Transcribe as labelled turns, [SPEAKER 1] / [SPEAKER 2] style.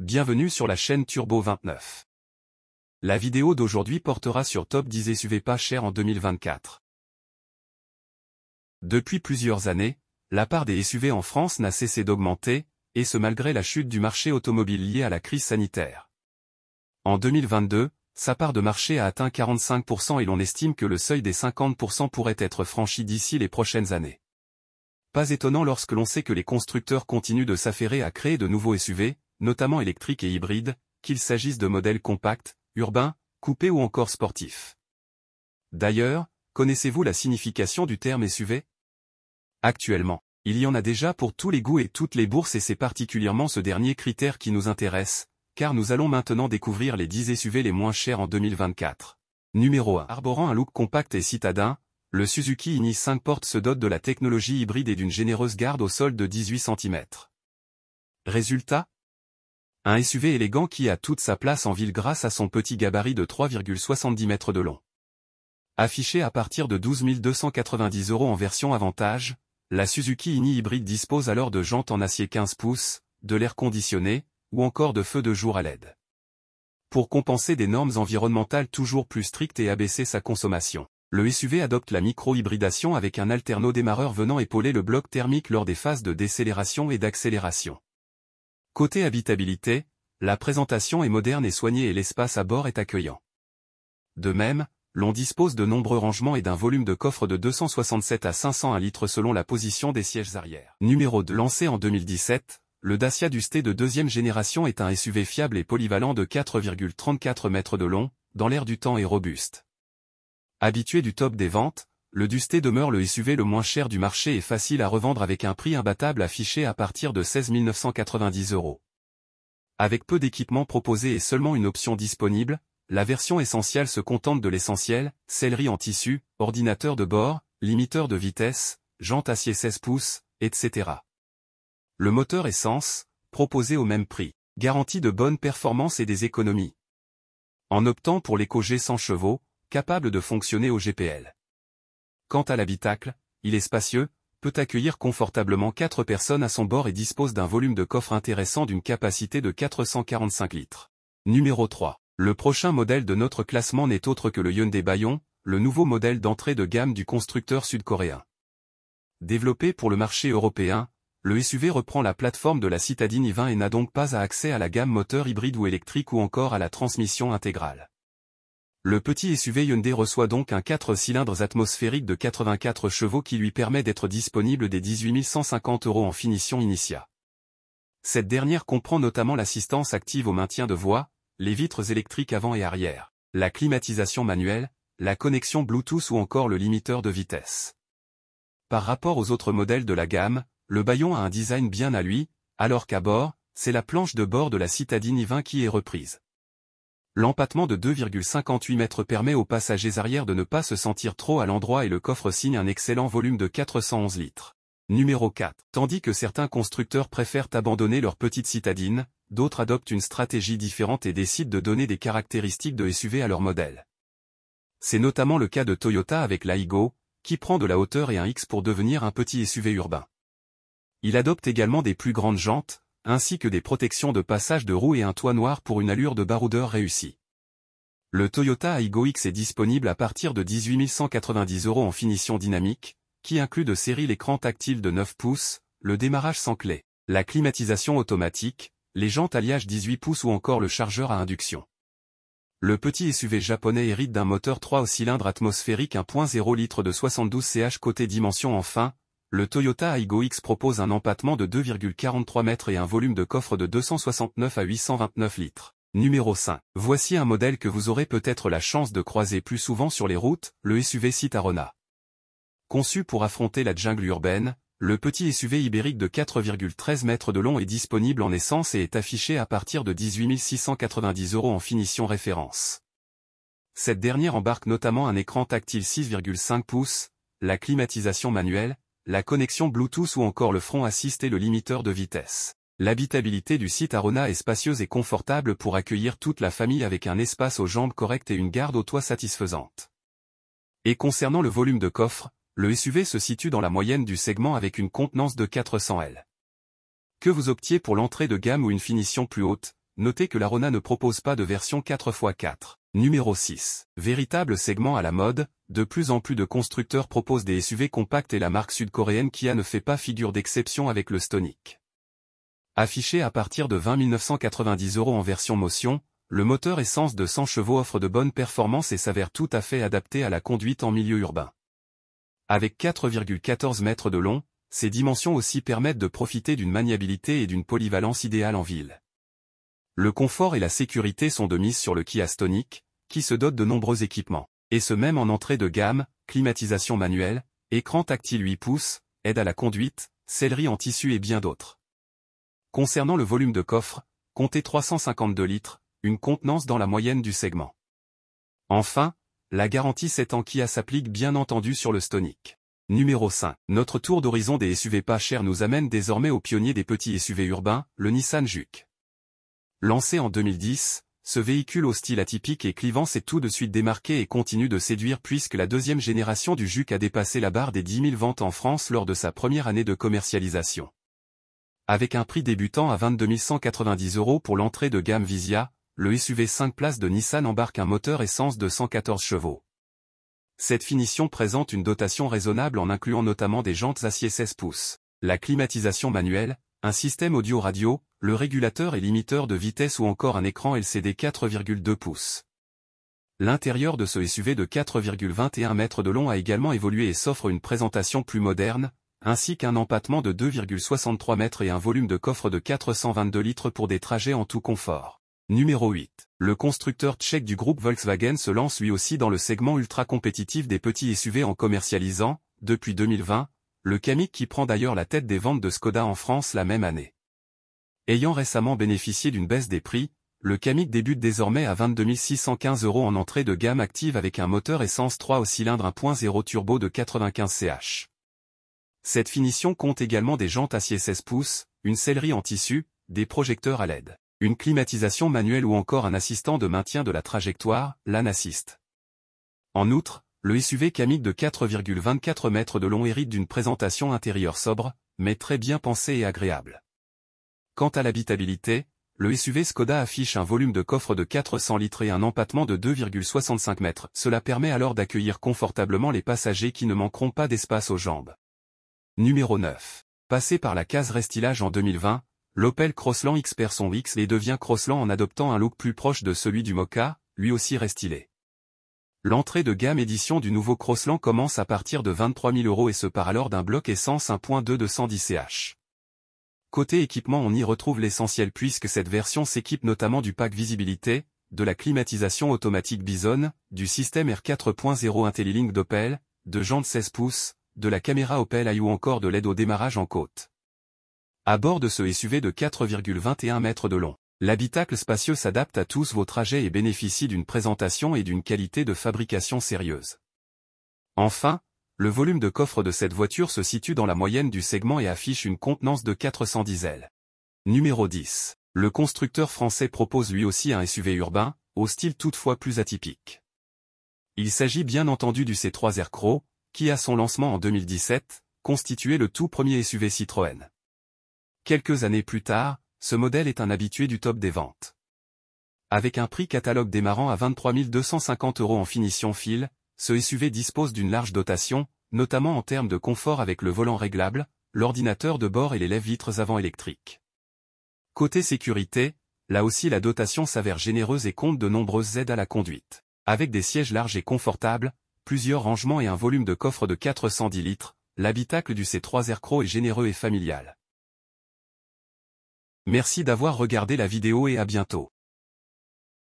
[SPEAKER 1] Bienvenue sur la chaîne Turbo 29. La vidéo d'aujourd'hui portera sur top 10 SUV pas chers en 2024. Depuis plusieurs années, la part des SUV en France n'a cessé d'augmenter, et ce malgré la chute du marché automobile liée à la crise sanitaire. En 2022, sa part de marché a atteint 45% et l'on estime que le seuil des 50% pourrait être franchi d'ici les prochaines années. Pas étonnant lorsque l'on sait que les constructeurs continuent de s'affairer à créer de nouveaux SUV, notamment électriques et hybrides, qu'il s'agisse de modèles compacts, urbains, coupés ou encore sportifs. D'ailleurs, connaissez-vous la signification du terme SUV? Actuellement, il y en a déjà pour tous les goûts et toutes les bourses et c'est particulièrement ce dernier critère qui nous intéresse, car nous allons maintenant découvrir les 10 SUV les moins chers en 2024. Numéro 1. Arborant un look compact et citadin, le Suzuki Ignis 5 portes se dote de la technologie hybride et d'une généreuse garde au sol de 18 cm. Résultat? Un SUV élégant qui a toute sa place en ville grâce à son petit gabarit de 3,70 mètres de long. Affiché à partir de 12 290 € en version avantage, la Suzuki Ignis hybride dispose alors de jantes en acier 15 pouces, de l'air conditionné, ou encore de feux de jour à LED. Pour compenser des normes environnementales toujours plus strictes et abaisser sa consommation, le SUV adopte la micro-hybridation avec un alterno-démarreur venant épauler le bloc thermique lors des phases de décélération et d'accélération. Côté habitabilité, la présentation est moderne et soignée et l'espace à bord est accueillant. De même, l'on dispose de nombreux rangements et d'un volume de coffre de 267 à 501 litres selon la position des sièges arrière. Numéro 2. Lancé en 2017, le Dacia Duster de deuxième génération est un SUV fiable et polyvalent de 4,34 mètres de long, dans l'air du temps et robuste. Habitué du top des ventes, le Duster demeure le SUV le moins cher du marché et facile à revendre avec un prix imbattable affiché à partir de 16 990 €. Avec peu d'équipements proposés et seulement une option disponible, la version essentielle se contente de l'essentiel, sellerie en tissu, ordinateur de bord, limiteur de vitesse, jantes acier 16 pouces, etc. Le moteur essence, proposé au même prix, garantit de bonnes performances et des économies. En optant pour l'éco-G 100 chevaux, capable de fonctionner au GPL. Quant à l'habitacle, il est spacieux, peut accueillir confortablement 4 personnes à son bord et dispose d'un volume de coffre intéressant d'une capacité de 445 litres. Numéro 3. Le prochain modèle de notre classement n'est autre que le Hyundai Bayon, le nouveau modèle d'entrée de gamme du constructeur sud-coréen. Développé pour le marché européen, le SUV reprend la plateforme de la citadine i20 et n'a donc pas accès à la gamme moteur hybride ou électrique ou encore à la transmission intégrale. Le petit SUV Hyundai reçoit donc un 4 cylindres atmosphérique de 84 chevaux qui lui permet d'être disponible dès 18 150 € en finition Initia. Cette dernière comprend notamment l'assistance active au maintien de voie, les vitres électriques avant et arrière, la climatisation manuelle, la connexion Bluetooth ou encore le limiteur de vitesse. Par rapport aux autres modèles de la gamme, le Bayon a un design bien à lui, alors qu'à bord, c'est la planche de bord de la citadine i20 qui est reprise. L'empattement de 2,58 mètres permet aux passagers arrière de ne pas se sentir trop à l'endroit et le coffre signe un excellent volume de 411 litres. Numéro 4. Tandis que certains constructeurs préfèrent abandonner leur petite citadine, d'autres adoptent une stratégie différente et décident de donner des caractéristiques de SUV à leur modèle. C'est notamment le cas de Toyota avec l'Aygo, qui prend de la hauteur et un X pour devenir un petit SUV urbain. Il adopte également des plus grandes jantes, ainsi que des protections de passage de roues et un toit noir pour une allure de baroudeur réussie. Le Toyota Aygo X est disponible à partir de 18 190 € en finition dynamique, qui inclut de série l'écran tactile de 9 pouces, le démarrage sans clé, la climatisation automatique, les jantes alliage 18 pouces ou encore le chargeur à induction. Le petit SUV japonais hérite d'un moteur 3 cylindres atmosphérique 1.0 litres de 72 ch côté dimension enfin. Le Toyota Aygo X propose un empattement de 2,43 mètres et un volume de coffre de 269 à 829 litres. Numéro 5. Voici un modèle que vous aurez peut-être la chance de croiser plus souvent sur les routes, le SUV Cittarona. Conçu pour affronter la jungle urbaine, le petit SUV ibérique de 4,13 mètres de long est disponible en essence et est affiché à partir de 18 690 € en finition référence. Cette dernière embarque notamment un écran tactile 6,5 pouces, la climatisation manuelle, la connexion Bluetooth ou encore le front assist et le limiteur de vitesse. L'habitabilité du Cittarona est spacieuse et confortable pour accueillir toute la famille avec un espace aux jambes correct et une garde au toit satisfaisante. Et concernant le volume de coffre, le SUV se situe dans la moyenne du segment avec une contenance de 400 L. Que vous optiez pour l'entrée de gamme ou une finition plus haute, notez que l'Arona ne propose pas de version 4x4. Numéro 6. Véritable segment à la mode, de plus en plus de constructeurs proposent des SUV compacts et la marque sud-coréenne Kia ne fait pas figure d'exception avec le Stonic. Affiché à partir de 20 990 € en version motion, le moteur essence de 100 chevaux offre de bonnes performances et s'avère tout à fait adapté à la conduite en milieu urbain. Avec 4,14 mètres de long, ces dimensions aussi permettent de profiter d'une maniabilité et d'une polyvalence idéale en ville. Le confort et la sécurité sont de mise sur le Kia Stonic, qui se dote de nombreux équipements, et ce même en entrée de gamme, climatisation manuelle, écran tactile 8 pouces, aide à la conduite, sellerie en tissu et bien d'autres. Concernant le volume de coffre, comptez 352 litres, une contenance dans la moyenne du segment. Enfin, la garantie 7 ans Kia s'applique bien entendu sur le Stonic. Numéro 5. Notre tour d'horizon des SUV pas chers nous amène désormais au pionnier des petits SUV urbains, le Nissan Juke. Lancé en 2010, ce véhicule au style atypique et clivant s'est tout de suite démarqué et continue de séduire puisque la deuxième génération du Juke a dépassé la barre des 10 000 ventes en France lors de sa première année de commercialisation. Avec un prix débutant à 22 190 € pour l'entrée de gamme Visia, le SUV 5 places de Nissan embarque un moteur essence de 114 chevaux. Cette finition présente une dotation raisonnable en incluant notamment des jantes acier 16 pouces, la climatisation manuelle, un système audio-radio, le régulateur et limiteur de vitesse ou encore un écran LCD 4,2 pouces. L'intérieur de ce SUV de 4,21 mètres de long a également évolué et s'offre une présentation plus moderne, ainsi qu'un empattement de 2,63 mètres et un volume de coffre de 422 litres pour des trajets en tout confort. Numéro 8. Le constructeur tchèque du groupe Volkswagen se lance lui aussi dans le segment ultra compétitif des petits SUV en commercialisant, depuis 2020, le Kamiq qui prend d'ailleurs la tête des ventes de Skoda en France la même année. Ayant récemment bénéficié d'une baisse des prix, le Kamiq débute désormais à 22 615 € en entrée de gamme active avec un moteur essence 3 au cylindre 1.0 turbo de 95 ch. Cette finition compte également des jantes acier 16 pouces, une sellerie en tissu, des projecteurs à LED, une climatisation manuelle ou encore un assistant de maintien de la trajectoire, Lane Assist. En outre, le SUV Kamiq de 4,24 mètres de long hérite d'une présentation intérieure sobre, mais très bien pensée et agréable. Quant à l'habitabilité, le SUV Skoda affiche un volume de coffre de 400 litres et un empattement de 2,65 mètres. Cela permet alors d'accueillir confortablement les passagers qui ne manqueront pas d'espace aux jambes. Numéro 9. Passé par la case restylage en 2020, l'Opel Crossland X perd son X et devient Crossland en adoptant un look plus proche de celui du Mokka, lui aussi restylé. L'entrée de gamme édition du nouveau Crossland commence à partir de 23 000 € et se part alors d'un bloc essence 1.2 de 110 ch. Côté équipement on y retrouve l'essentiel puisque cette version s'équipe notamment du pack visibilité, de la climatisation automatique Bison, du système R 4.0 IntelliLink d'Opel, de jantes 16 pouces, de la caméra Opel Eye ou encore de l'aide au démarrage en côte. À bord de ce SUV de 4,21 mètres de long, l'habitacle spacieux s'adapte à tous vos trajets et bénéficie d'une présentation et d'une qualité de fabrication sérieuse. Enfin, le volume de coffre de cette voiture se situe dans la moyenne du segment et affiche une contenance de 410 L. Numéro 10. Le constructeur français propose lui aussi un SUV urbain, au style toutefois plus atypique. Il s'agit bien entendu du C3 Aircross, qui à son lancement en 2017, constituait le tout premier SUV Citroën. Quelques années plus tard, ce modèle est un habitué du top des ventes. Avec un prix catalogue démarrant à 23 250 € en finition fil, ce SUV dispose d'une large dotation, notamment en termes de confort avec le volant réglable, l'ordinateur de bord et les lève-vitres avant électriques. Côté sécurité, là aussi la dotation s'avère généreuse et compte de nombreuses aides à la conduite. Avec des sièges larges et confortables, plusieurs rangements et un volume de coffre de 410 litres, l'habitacle du C3 Aircross est généreux et familial. Merci d'avoir regardé la vidéo et à bientôt.